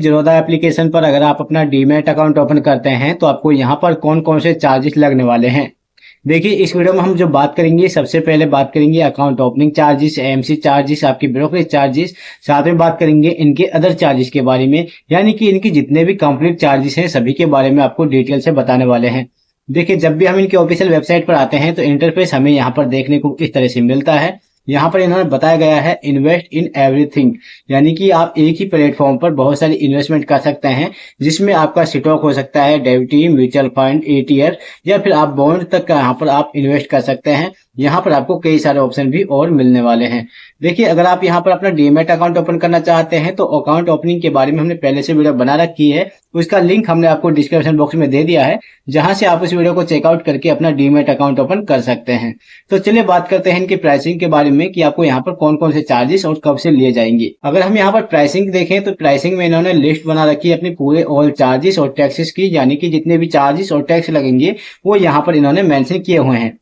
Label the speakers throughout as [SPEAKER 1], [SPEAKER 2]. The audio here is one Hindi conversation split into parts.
[SPEAKER 1] ज़ीरोधा एप्लीकेशन पर अगर आप अपना डीमैट अकाउंट ओपन करते हैं तो आपको यहाँ पर कौन कौन से चार्जेस लगने वाले हैं। देखिए इस वीडियो में हम जो बात करेंगे, सबसे पहले बात करेंगे account opening charges, AMC charges, आपकी ब्रोकरेज चार्जेस। साथ में बात करेंगे इनके अदर चार्जेस के बारे में, यानी कि इनके जितने भी कंप्लीट चार्जेस हैं सभी के बारे में आपको डिटेल से बताने वाले हैं। देखिए जब भी हम इनके ऑफिशियल वेबसाइट पर आते हैं तो इंटरफेस हमें यहाँ पर देखने को इस तरह से मिलता है। यहाँ पर इन्होंने बताया गया है इन्वेस्ट इन एवरीथिंग, यानी कि आप एक ही प्लेटफॉर्म पर बहुत सारी इन्वेस्टमेंट कर सकते हैं, जिसमें आपका स्टॉक हो सकता है, डेबिटी, म्यूचुअल फंड, ईटीएफ, या फिर आप बॉन्ड तक का यहाँ पर आप इन्वेस्ट कर सकते हैं। यहाँ पर आपको कई सारे ऑप्शन भी और मिलने वाले हैं। देखिए अगर आप यहाँ पर अपना डीमैट अकाउंट ओपन करना चाहते हैं तो अकाउंट ओपनिंग के बारे में हमने पहले से वीडियो बना रखी है, उसका लिंक हमने आपको डिस्क्रिप्शन बॉक्स में दे दिया है, जहां से आप उस वीडियो को चेकआउट करके अपना डीमैट अकाउंट ओपन कर सकते हैं। तो चलिए बात करते हैं इनकी प्राइसिंग के बारे में कि आपको यहाँ पर कौन कौन से चार्जेस और कब से लिए जाएंगे। अगर हम यहाँ पर प्राइसिंग देखें तो प्राइसिंग में इन्होंने लिस्ट बना रखी है अपनी पूरे ऑल चार्जेस और टैक्सेस की, यानी कि जितने भी चार्जेस और टैक्स लगेंगे वो यहाँ पर इन्होंने मेंशन किए हुए हैं।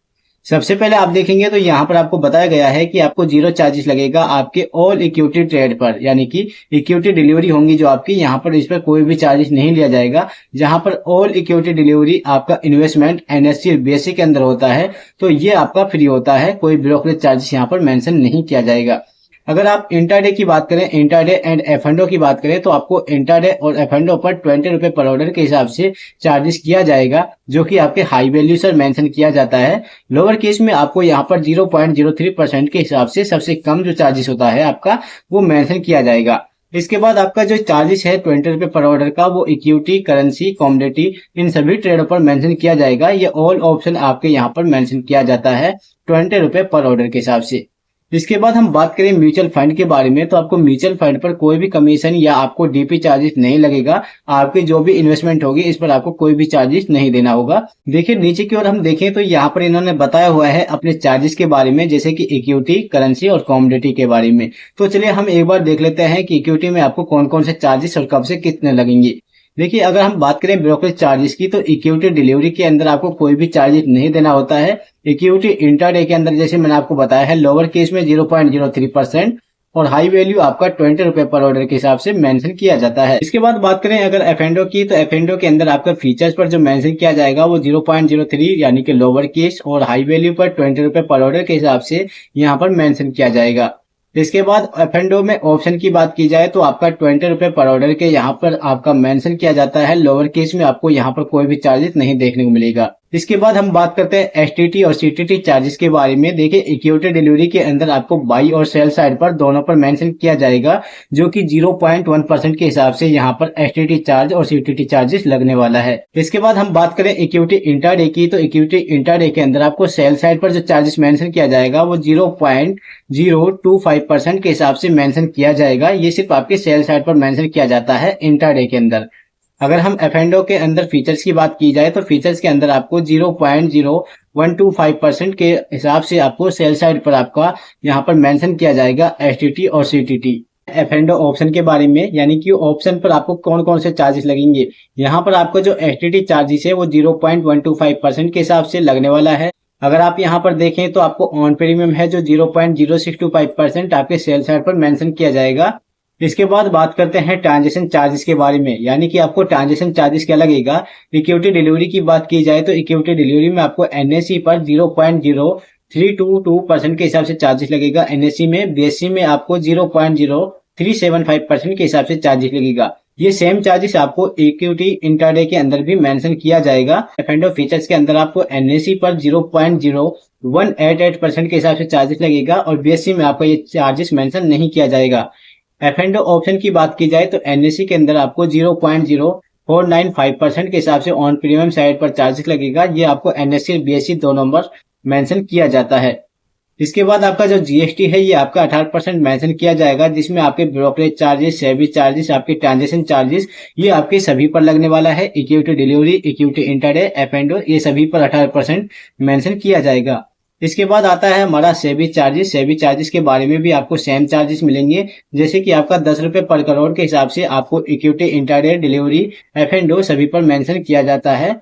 [SPEAKER 1] सबसे पहले आप देखेंगे तो यहाँ पर आपको बताया गया है कि आपको जीरो चार्जेस लगेगा आपके ऑल इक्विटी ट्रेड पर, यानी कि इक्विटी डिलीवरी होंगी जो आपकी, यहाँ पर इस पर कोई भी चार्जेस नहीं लिया जाएगा। जहां पर ऑल इक्विटी डिलीवरी आपका इन्वेस्टमेंट एनएससी और बीएससी के अंदर होता है तो ये आपका फ्री होता है, कोई ब्रोकरेज चार्जेस यहाँ पर मेंशन नहीं किया जाएगा। अगर आप इंट्राडे की बात करें, इंट्राडे एंड एफएनडो की बात करें, तो आपको इंट्राडे और एफएनडो पर 20 रुपए पर ऑर्डर के हिसाब से चार्जेस किया जाएगा, जो कि आपके हाई वैल्यू से मेंशन किया जाता है। लोअर केस में आपको यहाँ पर 0.03% के हिसाब से सबसे कम जो चार्जेस होता है आपका वो मेंशन किया जाएगा। इसके बाद आपका जो चार्जेस है 20 रुपए पर ऑर्डर का, वो इक्विटी, करेंसी, कॉमोडिटी, इन सभी ट्रेडों पर मेंशन किया जाएगा। ये ऑल ऑप्शन आपके यहाँ पर मेंशन किया जाता है 20 रुपए पर ऑर्डर के हिसाब से। इसके बाद हम बात करें म्यूचुअल फंड के बारे में, तो आपको म्यूचुअल फंड पर कोई भी कमीशन या आपको डीपी चार्जेस नहीं लगेगा। आपकी जो भी इन्वेस्टमेंट होगी इस पर आपको कोई भी चार्जेस नहीं देना होगा। देखिए नीचे की ओर हम देखें तो यहाँ पर इन्होंने बताया हुआ है अपने चार्जेस के बारे में, जैसे कि इक्विटी, करेंसी और कॉमोडिटी के बारे में। तो चलिए हम एक बार देख लेते हैं कि इक्विटी में आपको कौन कौन से चार्जेस और कब से कितने लगेंगे। देखिए अगर हम बात करें ब्रोकरेज चार्जेस की, तो इक्विटी डिलीवरी के अंदर आपको कोई भी चार्जेस नहीं देना होता है। इक्विटी इंट्राडे के अंदर जैसे मैंने आपको बताया है, लोअर केस में 0.03% और हाई वैल्यू आपका 20 रुपए पर ऑर्डर के हिसाब से मेंशन किया जाता है। इसके बाद बात करें अगर एफएनडो की, तो एफएनडो के अंदर आपका फीचर्स पर जो मेंशन किया जाएगा वो 0.03 यानी कि लोअर केस और हाई वैल्यू पर 20 रुपए पर ऑर्डर के हिसाब से यहाँ पर मेंशन किया जाएगा। इसके बाद एफएनडो में ऑप्शन की बात की जाए तो आपका 20 रुपए पर ऑर्डर के यहाँ पर आपका मेंशन किया जाता है। लोअर केस में आपको यहाँ पर कोई भी चार्जेस नहीं देखने को मिलेगा। इसके बाद हम बात करते हैं एसटीटी और सीटीटी चार्जेस के बारे में। देखिए इक्विटी डिलीवरी के अंदर आपको बाई और सेल साइड पर दोनों पर मेंशन किया जाएगा, जो कि 0.1% के हिसाब से यहाँ पर एसटीटी चार्ज और सीटीटी चार्जेस लगने वाला है। इसके बाद हम बात करें इक्विटी इंट्राडे की, तो इक्विटी इंट्राडे के अंदर आपको सेल साइड पर जो चार्जेस मेंशन किया जाएगा वो 0.025% के हिसाब से मेंशन किया जाएगा। ये सिर्फ आपके सेल साइड पर मेंशन किया जाता है इंट्राडे के अंदर। अगर हम एफएनडो के अंदर फीचर्स की बात की जाए तो फीचर्स के अंदर आपको 0.0125% के हिसाब से आपको सेल साइड पर आपका यहाँ पर मेंशन किया जाएगा एसटीटी और सीटीटी। एफएनडो ऑप्शन के बारे में, यानी कि ऑप्शन पर आपको कौन कौन से चार्जेस लगेंगे। यहाँ पर आपको जो एसटीटी चार्जेस है वो 0.125% के हिसाब से लगने वाला है। अगर आप यहाँ पर देखें तो आपको ऑन प्रीमियम है जो 0.0625% आपके सेल साइड पर मेंशन किया जाएगा। इसके बाद बात करते हैं ट्रांजेक्शन चार्जेस के बारे में, यानी कि आपको ट्रांजेक्शन चार्जेस क्या लगेगा। इक्विटी डिलीवरी की बात की जाए तो इक्विटी डिलीवरी में आपको एनएससी पर 0.0322% के हिसाब से चार्जेस लगेगा। एनएससी में, बीएससी में आपको 0.0375% के हिसाब से चार्जेस लगेगा। ये सेम चार्जेस आपको इक्विटी इंट्राडे के अंदर भी मेंशन किया जाएगा। एफएनडो फीचर्स के अंदर आपको एनएससी पर 0.0188% के हिसाब से चार्जेस लगेगा और बीएससी में आपको ये चार्जेस मेंशन नहीं किया जाएगा। एफएनडो ऑप्शन की बात की जाए तो एनएससी के अंदर आपको 0.0495% के हिसाब से ऑन प्रीमियम साइड पर चार्जेस लगेगा। ये आपको एनएससी और बीएससी दो नंबर मेंशन किया जाता है। इसके बाद आपका जो जीएसटी है ये आपका 18% मेंशन किया जाएगा, जिसमें आपके ब्रोकरेज चार्जेस, सेबी चार्जेस, आपके ट्रांजेक्शन चार्जेस ये आपके सभी पर लगने वाला है। इक्विटी डिलीवरी, इक्विटी इंट्राडे, एफएनडो ये सभी पर 18% मेंशन किया जाएगा। इसके बाद आता है हमारा सेबी चार्जेस। सेबी चार्जेस के बारे में भी आपको सेम चार्जेस मिलेंगे, जैसे कि आपका 10 रुपए पर करोड़ के हिसाब से आपको इक्विटी इंट्राडे, डिलीवरी, एफएनडो सभी पर मेंशन किया जाता है।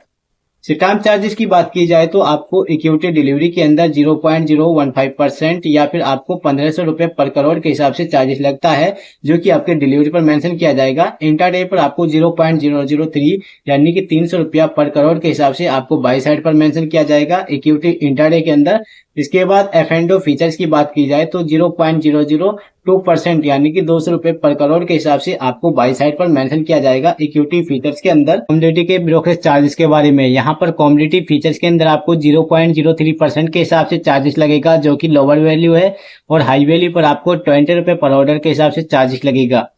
[SPEAKER 1] स्टैम्प चार्जेस की बात की जाए तो आपको इक्विटी डिलीवरी के अंदर 0.015% या फिर आपको 1500 रुपए पर करोड़ के हिसाब से चार्जेस लगता है, जो कि आपके डिलीवरी पर मेंशन किया जाएगा। इंट्राडे पर आपको 0.003 यानी कि 300 रुपया पर करोड़ के हिसाब से आपको बाई साइड पर मेंशन किया जाएगा इक्विटी इंट्राडे के अंदर। इसके बाद एफ&ओ फीचर्स की बात की जाए तो 0.002% यानी कि 200 रुपए पर करोड़ के हिसाब से आपको बाई साइड पर मेंशन किया जाएगा इक्विटी फीचर्स के अंदर। कमोडिटी के ब्रोकरेज चार्जेस के बारे में, यहाँ पर कमोडिटी फीचर्स के अंदर आपको 0.03% के हिसाब से चार्जेस लगेगा, जो कि लोअर वैल्यू है, और हाई वैल्यू पर आपको 20 रुपए पर ऑर्डर के हिसाब से चार्जेस लगेगा।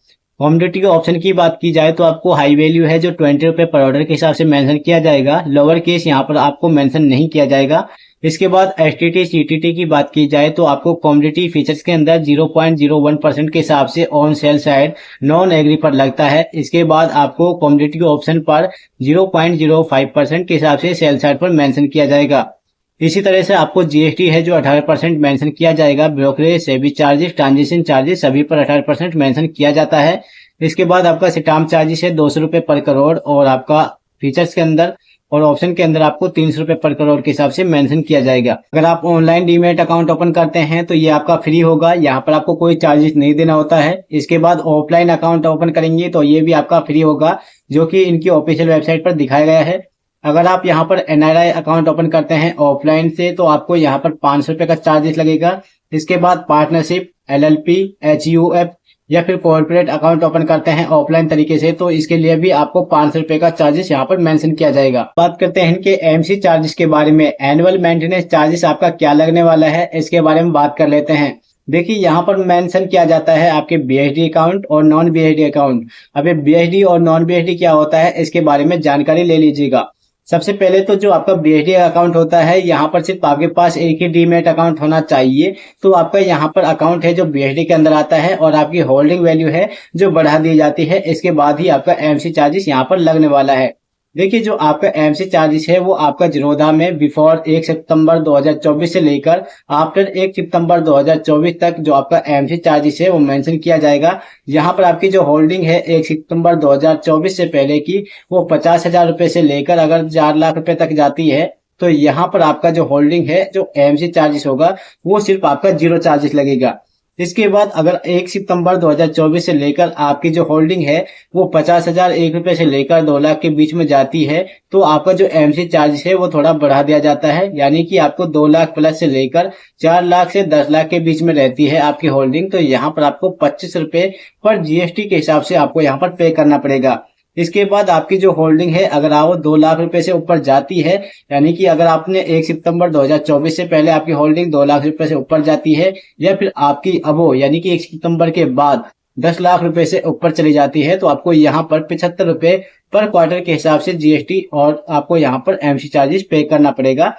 [SPEAKER 1] कमोडिटी के ऑप्शन की बात की जाए तो आपको हाई वैल्यू है जो 20 रुपए पर ऑर्डर के हिसाब से मेंशन किया जाएगा, लोअर केस यहाँ पर आपको मेंशन नहीं किया जाएगा। इसके बाद एसटीटी सीटीटी की बात की जाए तो आपको कमोडिटी फीचर्स के अंदर 0.01% के हिसाब से on sell side non agree पर लगता है। इसके बाद आपको कमोडिटी के ऑप्शन पर 0.05% के हिसाब से सेल साइड पर मेंशन किया जाएगा। इसी तरह से आपको जीएसटी है जो 18% मेंशन किया जाएगा। Brokerage, SEBI charges, transaction charges सभी पर 18% मेंशन किया जाता है। इसके बाद आपका स्टैम्प चार्जेस है 200 रुपए पर करोड़, और आपका फीचर्स के अंदर और ऑप्शन के अंदर आपको 300 रुपए पर करोड़ के हिसाब से मेंशन किया जाएगा। अगर आप ऑनलाइन डीमैट अकाउंट ओपन करते हैं तो ये आपका फ्री होगा, यहाँ पर आपको कोई चार्जेस नहीं देना होता है। इसके बाद ऑफलाइन अकाउंट ओपन करेंगे तो ये भी आपका फ्री होगा, जो कि इनकी ऑफिशियल वेबसाइट पर दिखाया गया है। अगर आप यहाँ पर एनआरआई अकाउंट ओपन करते हैं ऑफलाइन से तो आपको यहाँ पर 500 रुपए का चार्जेस लगेगा। इसके बाद पार्टनरशिप, एलएलपी, एचयूएफ या फिर कॉर्पोरेट अकाउंट ओपन करते हैं ऑफलाइन तरीके से तो इसके लिए भी आपको 500 रुपए का चार्जेस यहाँ पर मेंशन किया जाएगा। बात करते हैं इनके एमसी चार्जेस के बारे में। एनुअल मेंटेनेंस चार्जेस आपका क्या लगने वाला है, इसके बारे में बात कर लेते हैं। देखिए, यहाँ पर मेंशन किया जाता है आपके बीएसडी अकाउंट और नॉन बीएसडी अकाउंट। अब ये बीएसडी और नॉन बीएसडी क्या होता है, इसके बारे में जानकारी ले लीजिएगा। सबसे पहले तो जो आपका बीएसडी अकाउंट होता है, यहाँ पर सिर्फ आपके पास एक ही डीमैट अकाउंट होना चाहिए। तो आपका यहाँ पर अकाउंट है जो बीएसडी के अंदर आता है और आपकी होल्डिंग वैल्यू है जो बढ़ा दी जाती है। इसके बाद ही आपका एमसी चार्जेस यहाँ पर लगने वाला है। देखिए, जो आपका एमसी चार्जेस है वो आपका जीरोधा में बिफोर 1 सितंबर 2024 से लेकर आफ्टर 1 सितंबर 2024 तक जो आपका एमसी चार्जेस है वो मेंशन किया जाएगा। यहाँ पर आपकी जो होल्डिंग है 1 सितंबर 2024 से पहले की वो 50,000 रुपए से लेकर अगर 4 लाख रुपए तक जाती है तो यहाँ पर आपका जो होल्डिंग है जो एमसी चार्जेस होगा वो सिर्फ आपका जीरो चार्जेस लगेगा। इसके बाद अगर 1 सितंबर 2024 से लेकर आपकी जो होल्डिंग है वो 50,000 एक रुपए से लेकर 2 लाख के बीच में जाती है तो आपका जो एमसी चार्ज है वो थोड़ा बढ़ा दिया जाता है, यानी कि आपको 2 लाख प्लस से लेकर 4 लाख से 10 लाख के बीच में रहती है आपकी होल्डिंग। तो यहाँ पर आपको 25 रुपए पर जीएसटी के हिसाब से आपको यहाँ पर पे करना पड़ेगा। इसके बाद आपकी जो होल्डिंग है अगर वो 2 लाख रुपए से ऊपर जाती है, यानी कि अगर आपने 1 सितंबर 2024 से पहले आपकी होल्डिंग 2 लाख रुपए से ऊपर जाती है या फिर आपकी अबो यानी कि 1 सितंबर के बाद 10 लाख रुपए से ऊपर चली जाती है तो आपको यहाँ पर 75 रुपए पर क्वार्टर के हिसाब से जीएसटी और आपको यहाँ पर एमसी चार्जेस पे करना पड़ेगा।